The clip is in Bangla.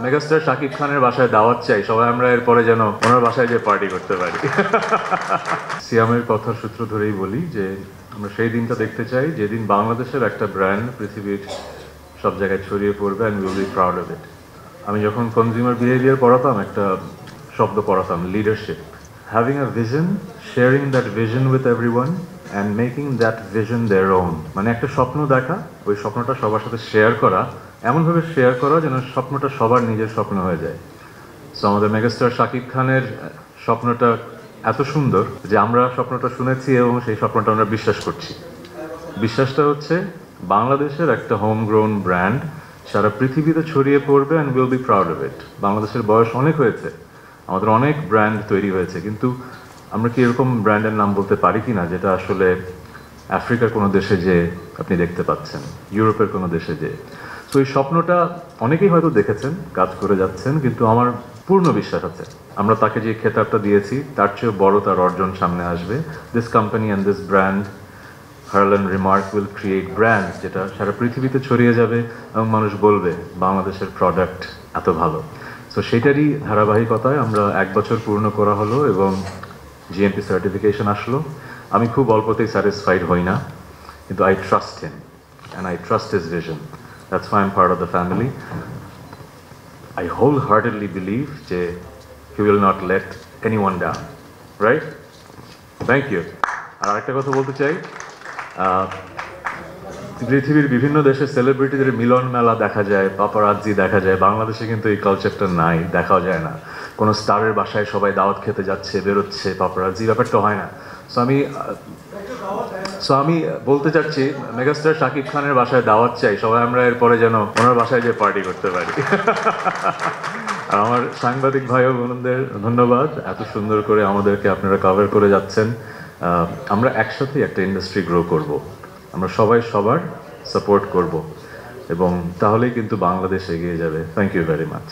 মেগাস্টার শাকিব খানের বাসায় দাওয়াত চাই, সবাই আমরা এরপরে যেন ওনার বাসায় যে পার্টি করতে পারি। সিয়ামের কথার সূত্র ধরেই বলি যে আমরা সেই দিনটা দেখতে চাই যেদিন বাংলাদেশের একটা ব্র্যান্ড পৃথিবীর সব জায়গায় ছড়িয়ে পড়বে and will be proud of it. আমি যখন কনজিউমার বিহেভিয়ার পড়াতাম একটা শব্দ পড়াতাম, leadership. Having a vision, sharing that vision with everyone and making that vision their own. মানে একটা স্বপ্ন দেখা, ওই স্বপ্নটা সবার সাথে শেয়ার করা, এমনভাবে শেয়ার করা যেন স্বপ্নটা সবার নিজের স্বপ্ন হয়ে যায়। সো আমাদের মেগাস্টার শাকিব খানের স্বপ্নটা এত সুন্দর যে আমরা স্বপ্নটা শুনেছি এবং সেই স্বপ্নটা আমরা বিশ্বাস করছি। বিশ্বাসটা হচ্ছে বাংলাদেশের একটা হোম গ্রোন ব্র্যান্ড সারা পৃথিবীতে ছড়িয়ে পড়বে and will be proud of it. বাংলাদেশের বয়স অনেক হয়েছে, আমাদের অনেক ব্র্যান্ড তৈরি হয়েছে, কিন্তু আমরা কি এরকম ব্র্যান্ডের নাম বলতে পারি কি না যেটা আসলে আফ্রিকার কোনো দেশে যে আপনি দেখতে পাচ্ছেন, ইউরোপের কোনো দেশে যে। তো এই স্বপ্নটা অনেকেই হয়তো দেখেছেন, কাজ করে যাচ্ছেন, কিন্তু আমার পূর্ণ বিশ্বাস আছে আমরা তাকে যে খেতাবটা দিয়েছি তার চেয়েও বড় তার অর্জন সামনে আসবে। This company and this brand Herlan remark will create brand যেটা সারা পৃথিবীতে ছড়িয়ে যাবে এবং মানুষ বলবে বাংলাদেশের প্রোডাক্ট এত ভালো। সো সেটারই ধারাবাহিকতায় আমরা 1 বছর পূর্ণ করা হলো এবং জিএমপি সার্টিফিকেশন আসলো। আমি খুব অল্পতেই স্যাটিসফাইড হই না, কিন্তু I trust him and I trust his vision. That's why I am part of the family. I wholeheartedly believe যে he will not let anyone down, right? Thank you. আর আরেকটা কথা বলতে চাই, পৃথিবীর বিভিন্ন দেশে সেলিব্রিটিদের মিলন মেলা দেখা যায়, পাপারাজ্জি দেখা যায়, বাংলাদেশে কিন্তু এই কালচারটা নাই, দেখাও যায় না। কোনো স্টারের বাসায় সবাই দাওয়াত খেতে যাচ্ছে, বেরোচ্ছে, পাপারাজ্জি ব্যাপারটা হয় না। সো আমি বলতে চাচ্ছি মেগাস্টার শাকিব খানের বাসায় দাওয়াত চাই, সবাই আমরা এরপরে যেন ওনার বাসায় যে পার্টি করতে পারি। আর আমার সাংবাদিক ভাই ও বোনদের ধন্যবাদ, এত সুন্দর করে আমাদেরকে আপনারা কভার করে যাচ্ছেন। আমরা একসাথেই একটা ইন্ডাস্ট্রি গ্রো করব, আমরা সবাই সবার সাপোর্ট করব এবং তাহলেই কিন্তু বাংলাদেশ এগিয়ে যাবে। Thank you very much.